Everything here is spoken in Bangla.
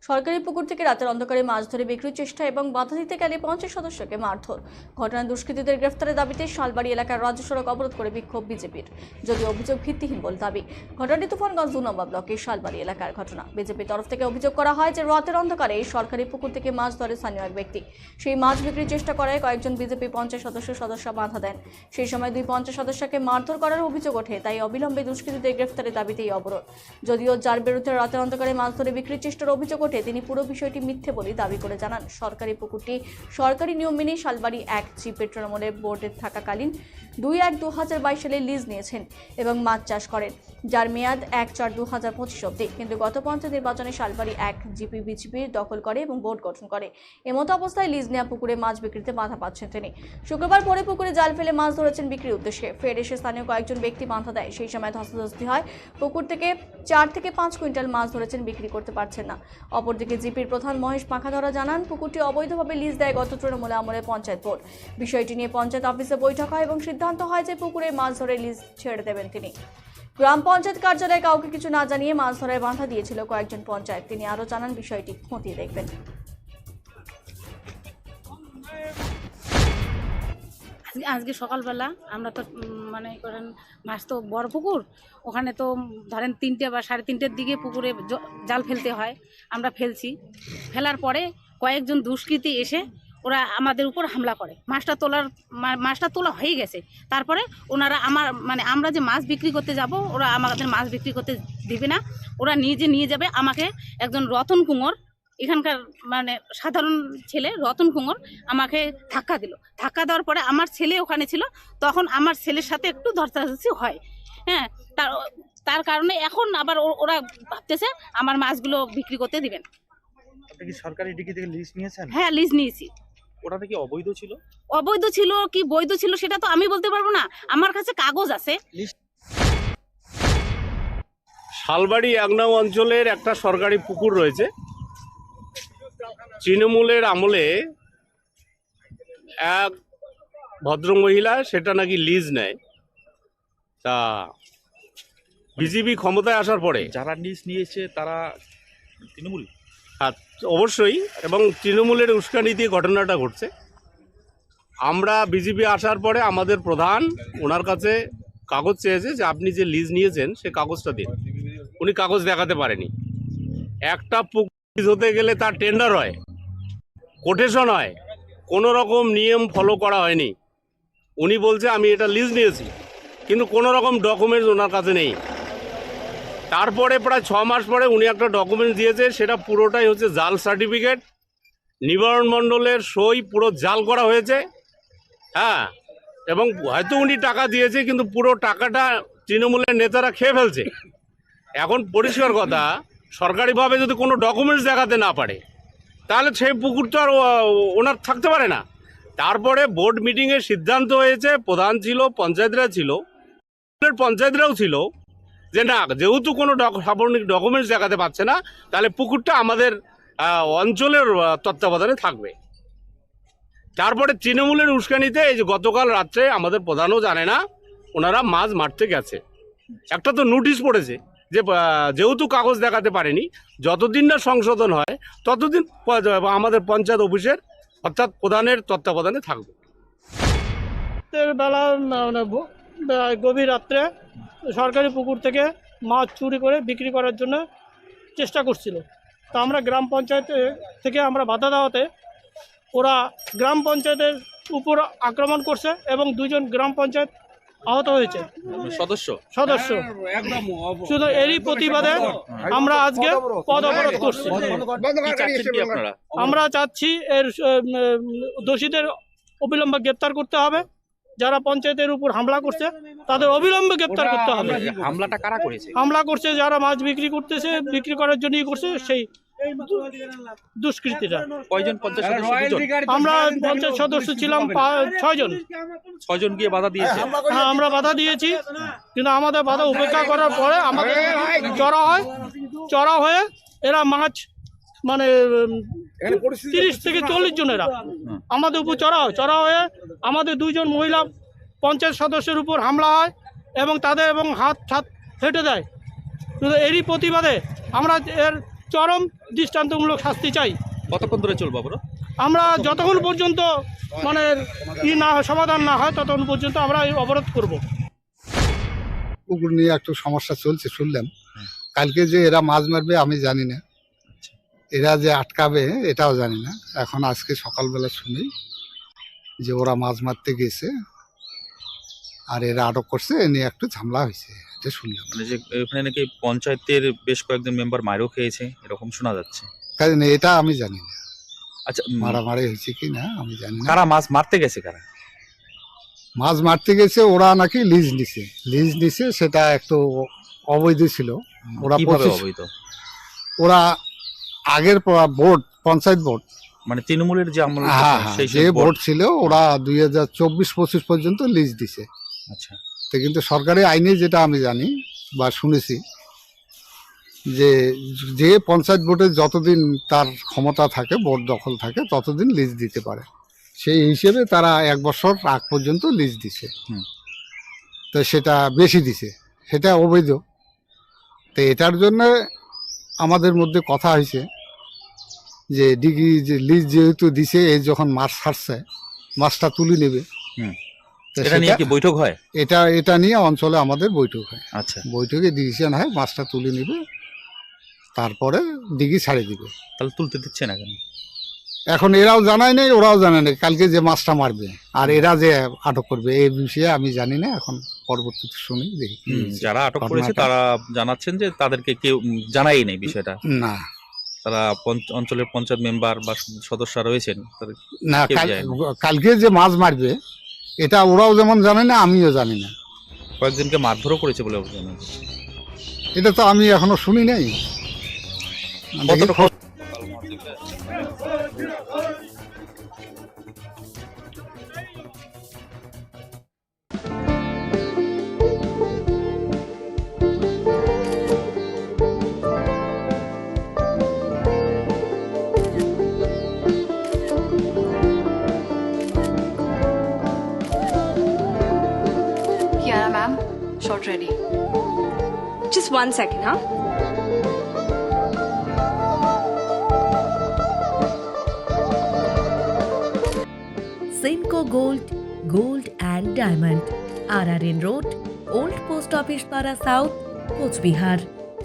সরকারি পুকুর থেকে রাতের অন্ধকারে মাছ ধরে বিক্রির চেষ্টা এবং বাধা দিতে গেলে 50 সদস্যকে মারধর। ঘটনায় দুষ্কৃতীদের গ্রেফতারের দাবিতে শালবাড়ি এলাকার রাজ্য সড়ক অবরোধ করে বিক্ষোভ বিজেপির, যদিও অভিযোগ ভিত্তিহীন বলে দাবি। ঘটনাটি তুফানগঞ্জ 2 নম্বর ব্লকের শালবাড়ি এলাকার ঘটনা। বিজেপির তরফ থেকে অভিযোগ করা হয় যে রাতের অন্ধকারে সরকারি পুকুর থেকে মাছ ধরে স্থানীয় এক ব্যক্তি। সেই মাছ বিক্রির চেষ্টা করায় কয়েকজন বিজেপি 50 সদস্য বাধা দেন। সেই সময় 2 50 সদস্যকে মারধর করার অভিযোগ ওঠে, তাই অবিলম্বে দুষ্কৃতীদের গ্রেফতারের দাবিতে এই অবরোধ। যদিও যার বিরুদ্ধে রাতের অন্ধকারে মাছ ধরে বিক্রির চেষ্টার অভিযোগ ওঠে, তিনি পুরো বিষয়টি মিথ্যে বলে দাবি করে জানান সরকারি পুকুরটি সরকারি নিয়ম মেনে শালবাড়ি 1 জি পেট্রোনামলের বোর্ডের থাকাকালীন 2-1-2022 সালে লিজ নিয়েছেন এবং মাছ চাষ করেন, যার মেয়াদ 1-4-2025 অবধি। কিন্তু গত পঞ্চায়েত নির্বাচনে শালবাড়ি 1 জিপি বিজেপি দখল করে এবং বোর্ড গঠন করে। এমতো অবস্থায় লিজ নেওয়া পুকুরে মাছ বিক্রিতে বাধা পাচ্ছেন তিনি। শুক্রবার পরে পুকুরে জাল ফেলে মাছ ধরেছেন বিক্রির উদ্দেশ্যে। ফের এসে স্থানীয় কয়েকজন ব্যক্তি বাধা দেয়। সেই সময় ধস্তাধস্তি হয়। পুকুর থেকে 4 থেকে 5 কুইন্টাল মাছ ধরেছেন, বিক্রি করতে পারছেন না। অপরদিকে জিপির প্রধান মহেশ পাখাধরা জানান, পুকুরটি অবৈধভাবে লিজ দেয় গত তৃণমূল আমলের পঞ্চায়েত বোর্ড। বিষয়টি নিয়ে পঞ্চায়েত অফিসে বৈঠক হয় এবং সিদ্ধান্ত হয় যে পুকুরে মাছ ধরে লিজ ছেড়ে দেবেন তিনি। গ্রাম পঞ্চায়েত কার্যালয়ে কাউকে কিছু না জানিয়ে মাছ ধরায় বাধা দিয়েছিল কয়েকজন পঞ্চায়েত। তিনি আরও জানান, বিষয়টি খতিয়ে দেখবেন। আজকে সকালবেলা আমরা তো মানে করেন মাছ তো বড় পুকুর, ওখানে তো ধরেন 3টে বা 3:30টার দিকে পুকুরে জাল ফেলতে হয়। আমরা ফেলার পরে কয়েকজন দুষ্কৃতী এসে ওরা আমাদের উপর হামলা করে। মাছটা তোলা হয়ে গেছে। তারপরে ওনারা আমরা যে মাছ বিক্রি করতে যাব, ওরা আমাদের মাছ বিক্রি করতে দিবে না। ওরা নিয়ে যাবে আমাকে। একজন রতন কুঁঙর, এখানকার সাধারণ ছেলে রতন কুঁঙর, আমাকে ধাক্কা দিল। ধাক্কা দেওয়ার পরে আমার ছেলে ওখানে ছিল, তখন আমার ছেলের সাথে একটু ধস্তাধস্তি হয়। হ্যাঁ, তার কারণে এখন আবার ওরা ভাবতেছে আমার মাছগুলো বিক্রি করতে দিবেন। আপনি কি সরকারি ডিগ্রি থেকে লিজ নিয়েছেন? হ্যাঁ, লিজ নিয়েছি। ওটাতে কি অবৈধ ছিল? অবৈধ ছিল কি বৈধ ছিল সেটা তো আমি বলতে পারবো না, আমার কাছে কাগজ আছে। শালবাড়ি 1 নং অঞ্চলের একটা সরকারি পুকুর রয়েছে। তৃণমূলের আমলে এক ভদ্রমহিলা সেটা নাকি লিজ নেয়। তা বিজেপি ক্ষমতায় আসার পরে যারা লিজ নিয়েছে তারা তৃণমূল? অবশ্যই, এবং তৃণমূলের উস্কানি দিয়ে ঘটনাটা ঘটছে। আমরা বিজেপি আসার পরে আমাদের প্রধান ওনার কাছে কাগজ চেয়েছে যে আপনি যে লিজ নিয়েছেন সে কাগজটা দিন। উনি কাগজ দেখাতে পারেনি। একটা পুকুর লিজ হতে গেলে তার টেন্ডার হয়, কোটেশন হয়, কোনো রকম নিয়ম ফলো করা হয়নি। উনি বলছে আমি এটা লিজ নিয়েছি, কিন্তু কোনো রকম ডকুমেন্টস ওনার কাছে নেই। তারপরে প্রায় 6 মাস পরে উনি একটা ডকুমেন্টস দিয়েছে, সেটা পুরোটাই হচ্ছে জাল সার্টিফিকেট। নিবারণ মণ্ডলের সই পুরো জাল করা হয়েছে। হ্যাঁ, এবং হয়তো উনি টাকা দিয়েছে, কিন্তু পুরো টাকাটা তৃণমূলের নেতারা খেয়ে ফেলছে। এখন পরিষ্কার কথা, সরকারিভাবে যদি কোনো ডকুমেন্টস দেখাতে না পারে তাহলে সেই পুকুর তো আর ওনার থাকতে পারে না। তারপরে বোর্ড মিটিংয়ে সিদ্ধান্ত হয়েছে, প্রধান ছিল, পঞ্চায়েতরা ছিল, পঞ্চায়েতরাও ছিল, যে না, যেহেতু কোনো সাবর্ণিক ডকুমেন্টস দেখাতে পারছে না, তাহলে পুকুরটা আমাদের অঞ্চলের তত্ত্বাবধানে থাকবে। তারপরে তৃণমূলের উস্কানিতে এই যে গতকাল রাত্রে আমাদের প্রধানও জানে না, ওনারা মাছ মারতে গেছে। একটা তো নোটিশ পড়েছে যে যেহেতু কাগজ দেখাতে পারেনি, যতদিন না সংশোধন হয় ততদিন আমাদের পঞ্চায়েত অফিসের অর্থাৎ প্রধানের তত্ত্বাবধানে থাকবে। বেলা গভীর রাত্রে সরকারি পুকুর থেকে মাছ চুরি করে বিক্রি করার জন্য চেষ্টা করছিল। তা আমরা গ্রাম পঞ্চায়েত থেকে আমরা বাধা দেওয়াতে ওরা গ্রাম পঞ্চায়েতের উপর আক্রমণ করছে এবং 2 জন গ্রাম পঞ্চায়েত আহত হয়েছে সদস্য। শুধু এরই প্রতিবাদে আমরা আজকে পথ অবরোধ করছি। আমরা চাচ্ছি এর দোষীদের অবিলম্বে গ্রেপ্তার করতে হবে। যারা পঞ্চায়েতের উপর হামলা করছে তাদের অবিলম্বে গ্রেপ্তার করতে হবে। হামলাটা কারা করেছে? হামলা করছে যারা মাছ বিক্রি করার জন্যই করছে, সেই দুষ্কৃতীরা। কয়জন পঞ্চায়েত সদস্য? 2 জন। আমরা পঞ্চায়েত সদস্য ছিলাম 6 জন। 6 জন গিয়ে বাধা দিয়েছে? হ্যাঁ, আমরা বাধা দিয়েছি, কিন্তু আমাদের বাধা উপেক্ষা করার পরে আমাদের চড়া হয়ে এরা মাছ 30 থেকে 40 জনেরা আমাদের উপর চড়া হয়ে আমাদের 2 জন মহিলা পঞ্চায়েত সদস্যের উপর হামলা হয় এবং তাদের হাত ফেটে দেয়। শুধু এরই প্রতিবাদে আমরা এর চরম দৃষ্টান্তমূলক শাস্তি চাই। কতক্ষণ ধরে চলবে অবরোধ? আমরা যতক্ষণ পর্যন্ত মানে সমাধান না হয় ততক্ষণ পর্যন্ত আমরা এই অবরোধ করব। পুকুর নিয়ে একটু সমস্যা চলছে শুনলাম। কালকে যে এরা মাছ মারবে আমি জানি না, এরা যে আটকাবে এটাও জানি না। এখন আজকে সকালবেলা শুনি যে ওরা মাছ মারতে গেছে আর এরা আটক করছে, এ নিয়ে একটু ঝামেলা হয়েছে, এটা শুনলাম। মানে যে এখানে নাকি পঞ্চায়েতের বেশ কয়েকজন মেম্বার মারও খেয়েছে এরকম শোনা যাচ্ছে। কারণ এটা আমি জানি না, আচ্ছা, মারামারি হয়েছে কি না আমি জানি না। কারা মাছ মারতে গেছে কারা? মাছ মারতে গেছে ওরা নাকি লিজ নিছে, সেটা একটু অবৈধ ছিল। ওরা কিভাবে 25 অবৈধ? ওরা আগের বোর্ড, পঞ্চায়েত বোর্ড, মানে তৃণমূলের যে আমল হ্যাঁ সেই যে বোর্ড ছিল ওরা 2024-25 পর্যন্ত লিজ দিছে। আচ্ছা, তো কিন্তু সরকারি আইনে যেটা আমি জানি বা শুনেছি যে যে পঞ্চায়েত বোর্ডে যতদিন তার ক্ষমতা থাকে, বোর্ড দখল থাকে, ততদিন লিজ দিতে পারে। সেই হিসেবে তারা 1 বছর আগ পর্যন্ত লিজ দিছে। হুম। তো সেটা বেশি দিছে, সেটা অবৈধ। তো এটার জন্য আমাদের মধ্যে কথা হয়েছে যে ডিগ্রি যে লিজ যেহেতু দিছে, এই যখন মাছ ছাড়ছে মাছটা তুলে নেবে। হুম। তো এটা নিয়ে কি বৈঠক হয়? এটা নিয়ে অঞ্চলে আমাদের বৈঠক হয়। আচ্ছা, বৈঠকে ডিসিশন হয় মাছটা তুলে নেবে, তারপরে ডিগি ছাড়ে দিবে। তাহলে তুলতে দিচ্ছে না কেন? এখন এরাও জানায় নাই, ওরাও জানায় নাই কালকে যে মাছটা মারবে আর এরা যে আটক করবে এই বিষয়ে আমি জানি না। এখন পরবর্তীতে শুনি দেখি কি হয়েছে। যারা আটক করেছে ঘটনাটা। তারা জানাচ্ছেন যে তাদেরকে কেউ জানাই নেই বিষয়টা। না তারা অঞ্চলের পঞ্চায়েত মেম্বার বা সদস্য রয়েছেন তাদের না কেউ যায়নি। কালকে যে মাছ মারবে এটা ওরাও যেমন জানে না, আমিও জানি না। কয়েকজনকে মারধরও করেছে বলে জানা যাচ্ছে। এটা তো আমি এখনো শুনি নাই। কতটা Kiara ma'am, shot ready. Just 1 second, huh? Simco Gold and Diamond, RRN Road, Old Post Office Para South, Coach Bihar.